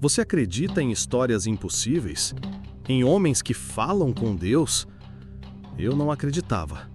Você acredita em histórias impossíveis? Em homens que falam com Deus? Eu não acreditava,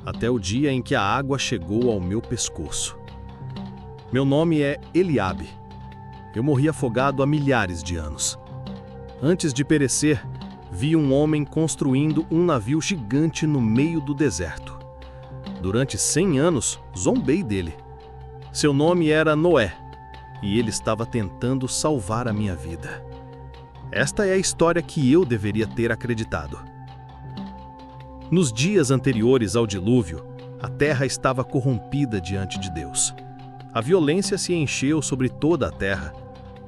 até o dia em que a água chegou ao meu pescoço. Meu nome é Eliabe. Eu morri afogado há milhares de anos. Antes de perecer, vi um homem construindo um navio gigante no meio do deserto. Durante 100 anos, zombei dele. Seu nome era Noé, e ele estava tentando salvar a minha vida. Esta é a história que eu deveria ter acreditado. Nos dias anteriores ao dilúvio, a terra estava corrompida diante de Deus. A violência se encheu sobre toda a terra.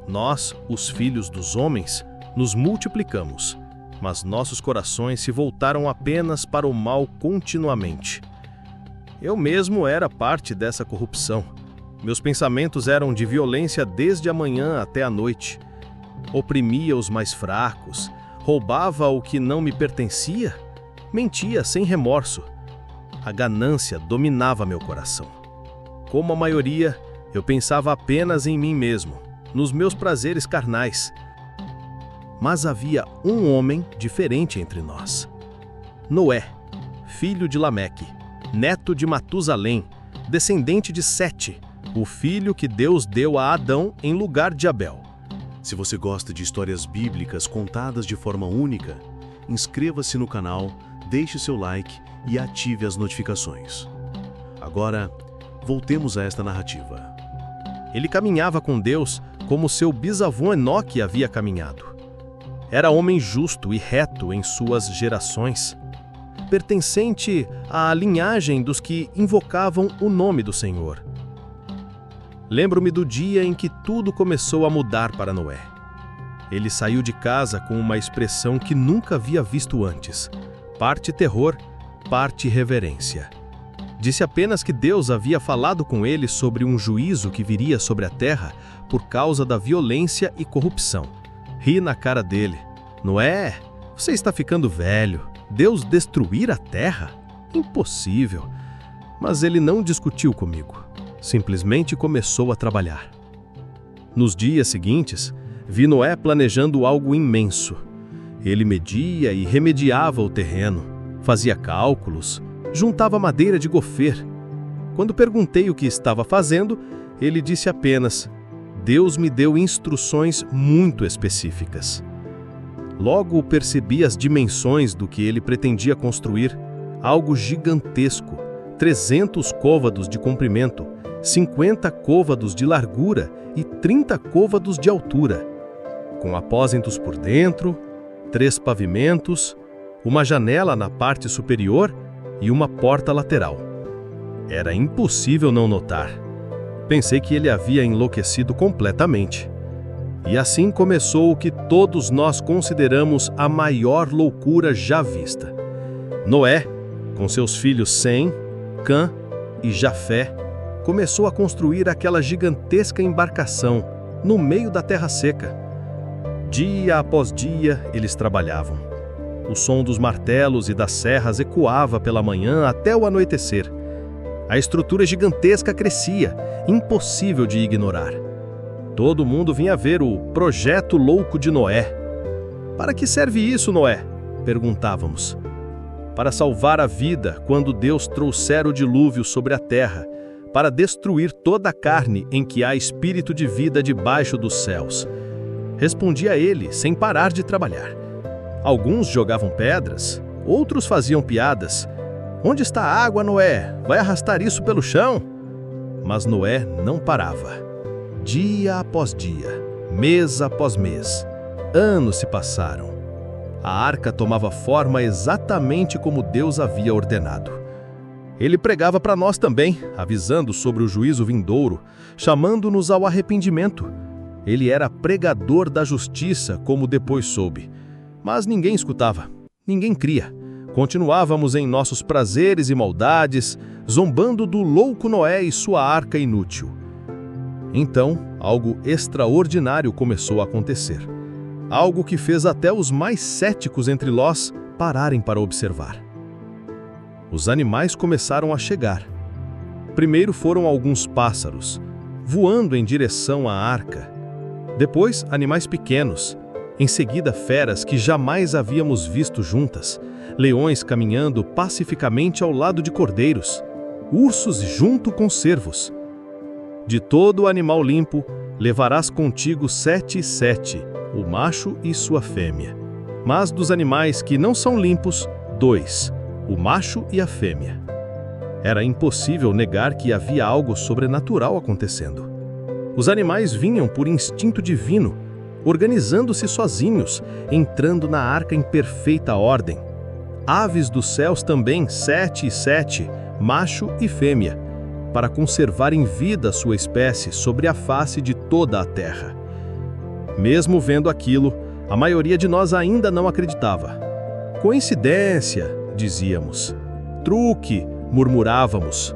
Nós, os filhos dos homens, nos multiplicamos, mas nossos corações se voltaram apenas para o mal continuamente. Eu mesmo era parte dessa corrupção. Meus pensamentos eram de violência desde a manhã até a noite. Oprimia os mais fracos, roubava o que não me pertencia, mentia sem remorso. A ganância dominava meu coração. Como a maioria, eu pensava apenas em mim mesmo, nos meus prazeres carnais. Mas havia um homem diferente entre nós. Noé, filho de Lameque, neto de Matusalém, descendente de Sete, o filho que Deus deu a Adão em lugar de Abel. Se você gosta de histórias bíblicas contadas de forma única, inscreva-se no canal, deixe seu like e ative as notificações. Agora, voltemos a esta narrativa. Ele caminhava com Deus como seu bisavô Enoque havia caminhado. Era homem justo e reto em suas gerações, pertencente à linhagem dos que invocavam o nome do Senhor. Lembro-me do dia em que tudo começou a mudar para Noé. Ele saiu de casa com uma expressão que nunca havia visto antes, parte terror, parte reverência. Disse apenas que Deus havia falado com ele sobre um juízo que viria sobre a terra por causa da violência e corrupção. Ri na cara dele. Noé, você está ficando velho. Deus destruir a terra? Impossível. Mas ele não discutiu comigo. Simplesmente começou a trabalhar. Nos dias seguintes, vi Noé planejando algo imenso. Ele media e remediava o terreno, fazia cálculos, juntava madeira de gofer. Quando perguntei o que estava fazendo, ele disse apenas: Deus me deu instruções muito específicas. Logo percebi as dimensões do que ele pretendia construir, algo gigantesco, 300 côvados de comprimento, 50 côvados de largura e 30 côvados de altura, com apósentos por dentro, 3 pavimentos, uma janela na parte superior e uma porta lateral. Era impossível não notar. Pensei que ele havia enlouquecido completamente. E assim começou o que todos nós consideramos a maior loucura já vista. Noé, com seus filhos Sem, Cã e Jafé, começou a construir aquela gigantesca embarcação no meio da terra seca. Dia após dia eles trabalhavam. O som dos martelos e das serras ecoava pela manhã até o anoitecer. A estrutura gigantesca crescia, impossível de ignorar. Todo mundo vinha ver o projeto louco de Noé. Para que serve isso, Noé? Perguntávamos. Para salvar a vida quando Deus trouxer o dilúvio sobre a terra, para destruir toda a carne em que há espírito de vida debaixo dos céus. Respondia ele, sem parar de trabalhar. Alguns jogavam pedras, outros faziam piadas. Onde está a água, Noé? Vai arrastar isso pelo chão? Mas Noé não parava. Dia após dia, mês após mês, anos se passaram. A arca tomava forma exatamente como Deus havia ordenado. Ele pregava para nós também, avisando sobre o juízo vindouro, chamando-nos ao arrependimento. Ele era pregador da justiça, como depois soube. Mas ninguém escutava, ninguém cria. Continuávamos em nossos prazeres e maldades, zombando do louco Noé e sua arca inútil. Então, algo extraordinário começou a acontecer. Algo que fez até os mais céticos entre nós pararem para observar. Os animais começaram a chegar. Primeiro foram alguns pássaros, voando em direção à arca. Depois, animais pequenos. Em seguida, feras que jamais havíamos visto juntas. Leões caminhando pacificamente ao lado de cordeiros. Ursos junto com cervos. De todo animal limpo, levarás contigo 7 e 7, o macho e sua fêmea. Mas dos animais que não são limpos, 2, o macho e a fêmea. Era impossível negar que havia algo sobrenatural acontecendo. Os animais vinham por instinto divino, organizando-se sozinhos, entrando na arca em perfeita ordem. Aves dos céus também, 7 e 7, macho e fêmea, para conservar em vida sua espécie sobre a face de toda a terra. Mesmo vendo aquilo, a maioria de nós ainda não acreditava. Coincidência, dizíamos. Truque, murmurávamos.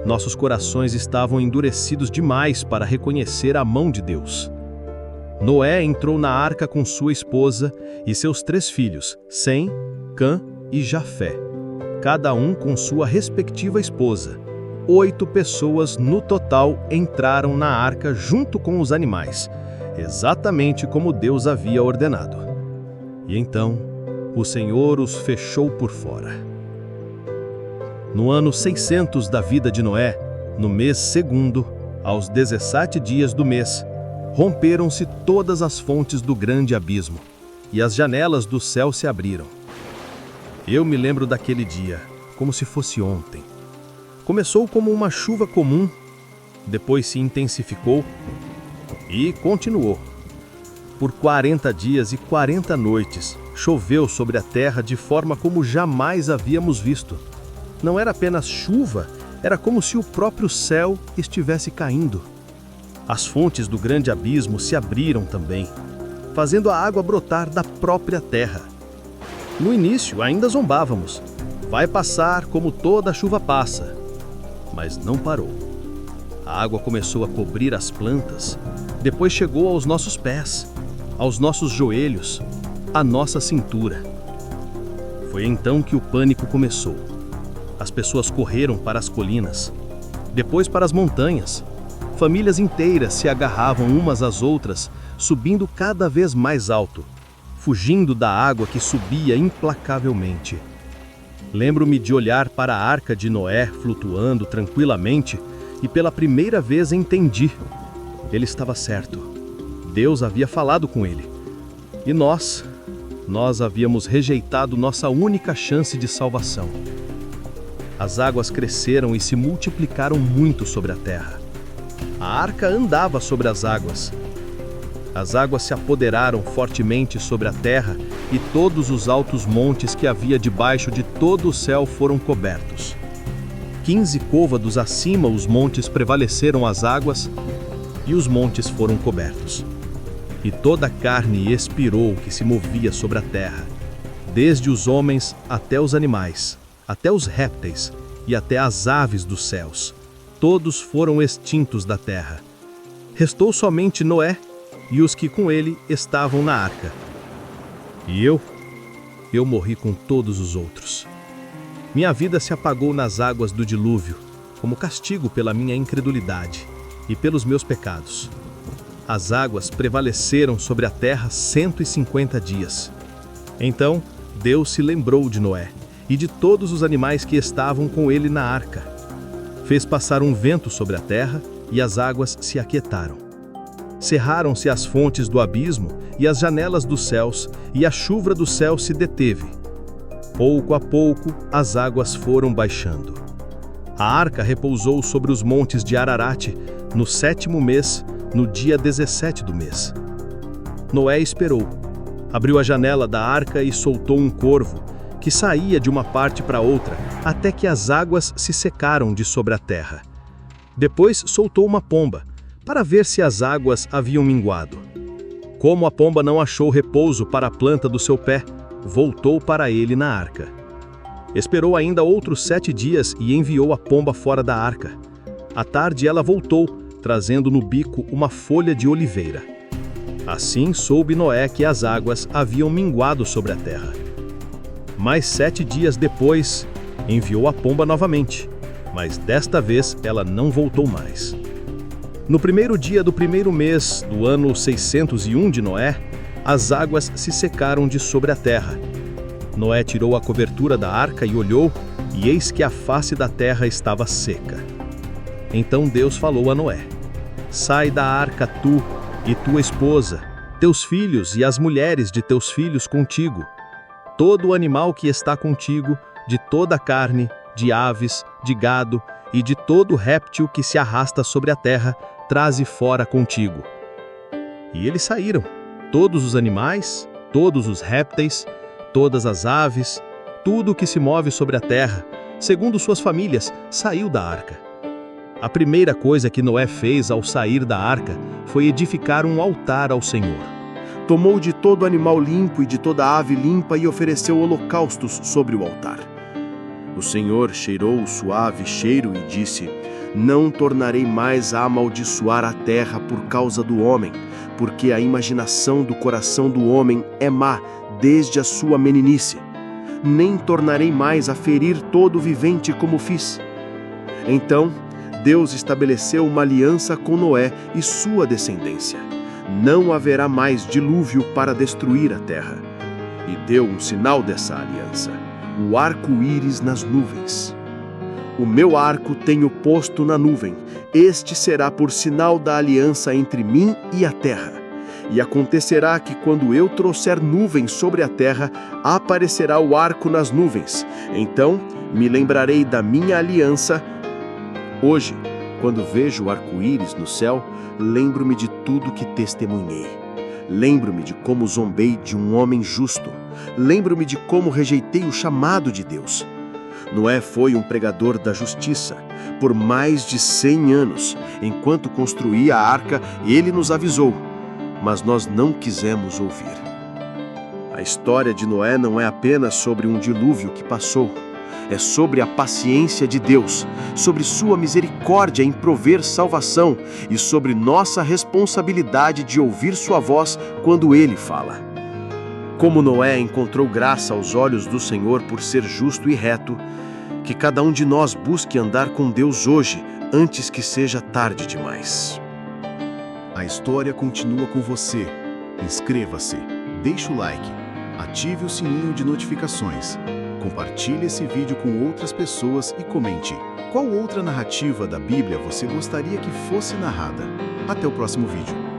Nossos corações estavam endurecidos demais para reconhecer a mão de Deus. Noé entrou na arca com sua esposa e seus 3 filhos, Sem, Cã e Jafé, cada um com sua respectiva esposa. 8 pessoas no total entraram na arca junto com os animais, exatamente como Deus havia ordenado. E então, o Senhor os fechou por fora. No ano 600 da vida de Noé, no mês segundo, aos 17 dias do mês, romperam-se todas as fontes do grande abismo, e as janelas do céu se abriram. Eu me lembro daquele dia, como se fosse ontem. Começou como uma chuva comum, depois se intensificou e continuou. Por 40 dias e 40 noites, choveu sobre a terra de forma como jamais havíamos visto. Não era apenas chuva, era como se o próprio céu estivesse caindo. As fontes do grande abismo se abriram também, fazendo a água brotar da própria terra. No início ainda zombávamos. Vai passar como toda chuva passa. Mas não parou. A água começou a cobrir as plantas, depois chegou aos nossos pés, aos nossos joelhos, à nossa cintura. Foi então que o pânico começou. As pessoas correram para as colinas, depois para as montanhas. Famílias inteiras se agarravam umas às outras, subindo cada vez mais alto, fugindo da água que subia implacavelmente. Lembro-me de olhar para a arca de Noé flutuando tranquilamente e pela primeira vez entendi. Ele estava certo. Deus havia falado com ele. E nós havíamos rejeitado nossa única chance de salvação. As águas cresceram e se multiplicaram muito sobre a terra. A arca andava sobre as águas. As águas se apoderaram fortemente sobre a terra e todos os altos montes que havia debaixo de todo o céu foram cobertos. 15 côvados acima os montes prevaleceram as águas e os montes foram cobertos. E toda a carne expirou que se movia sobre a terra, desde os homens até os animais, até os répteis e até as aves dos céus. Todos foram extintos da terra. Restou somente Noé e os que com ele estavam na arca. E eu morri com todos os outros. Minha vida se apagou nas águas do dilúvio, como castigo pela minha incredulidade e pelos meus pecados. As águas prevaleceram sobre a terra 150 dias. Então, Deus se lembrou de Noé e de todos os animais que estavam com ele na arca. Fez passar um vento sobre a terra e as águas se aquietaram. Cerraram-se as fontes do abismo e as janelas dos céus, e a chuva do céu se deteve. Pouco a pouco, as águas foram baixando. A arca repousou sobre os montes de Ararate, no 7º mês, no dia 17 do mês. Noé esperou, abriu a janela da arca e soltou um corvo, que saía de uma parte para outra, até que as águas se secaram de sobre a terra. Depois soltou uma pomba, para ver se as águas haviam minguado. Como a pomba não achou repouso para a planta do seu pé, voltou para ele na arca. Esperou ainda outros 7 dias e enviou a pomba fora da arca. À tarde ela voltou, trazendo no bico uma folha de oliveira. Assim soube Noé que as águas haviam minguado sobre a terra. Mais 7 dias depois, enviou a pomba novamente, mas desta vez ela não voltou mais. No primeiro dia do primeiro mês do ano 601 de Noé, as águas se secaram de sobre a terra. Noé tirou a cobertura da arca e olhou, e eis que a face da terra estava seca. Então Deus falou a Noé: Sai da arca tu e tua esposa, teus filhos e as mulheres de teus filhos contigo. Todo o animal que está contigo, de toda a carne, de aves, de gado e de todo réptil que se arrasta sobre a terra, traze fora contigo. E eles saíram, todos os animais, todos os répteis, todas as aves, tudo o que se move sobre a terra, segundo suas famílias, saiu da arca. A primeira coisa que Noé fez ao sair da arca foi edificar um altar ao Senhor. Tomou de todo animal limpo e de toda ave limpa e ofereceu holocaustos sobre o altar. O Senhor cheirou o suave cheiro e disse: Não tornarei mais a amaldiçoar a terra por causa do homem, porque a imaginação do coração do homem é má desde a sua meninice. Nem tornarei mais a ferir todo vivente como fiz. Então, Deus estabeleceu uma aliança com Noé e sua descendência. Não haverá mais dilúvio para destruir a terra. E deu um sinal dessa aliança: o arco-íris nas nuvens. O meu arco tenho posto na nuvem. Este será por sinal da aliança entre mim e a terra. E acontecerá que quando eu trouxer nuvens sobre a terra, aparecerá o arco nas nuvens. Então me lembrarei da minha aliança. Hoje, quando vejo o arco-íris no céu, lembro-me de tudo que testemunhei. Lembro-me de como zombei de um homem justo. Lembro-me de como rejeitei o chamado de Deus. Noé foi um pregador da justiça. Por mais de 100 anos, enquanto construía a arca, ele nos avisou, mas nós não quisemos ouvir. A história de Noé não é apenas sobre um dilúvio que passou. É sobre a paciência de Deus, sobre sua misericórdia em prover salvação e sobre nossa responsabilidade de ouvir sua voz quando Ele fala. Como Noé encontrou graça aos olhos do Senhor por ser justo e reto, que cada um de nós busque andar com Deus hoje, antes que seja tarde demais. A história continua com você. Inscreva-se, deixe o like, ative o sininho de notificações. Compartilhe esse vídeo com outras pessoas e comente qual outra narrativa da Bíblia você gostaria que fosse narrada. Até o próximo vídeo.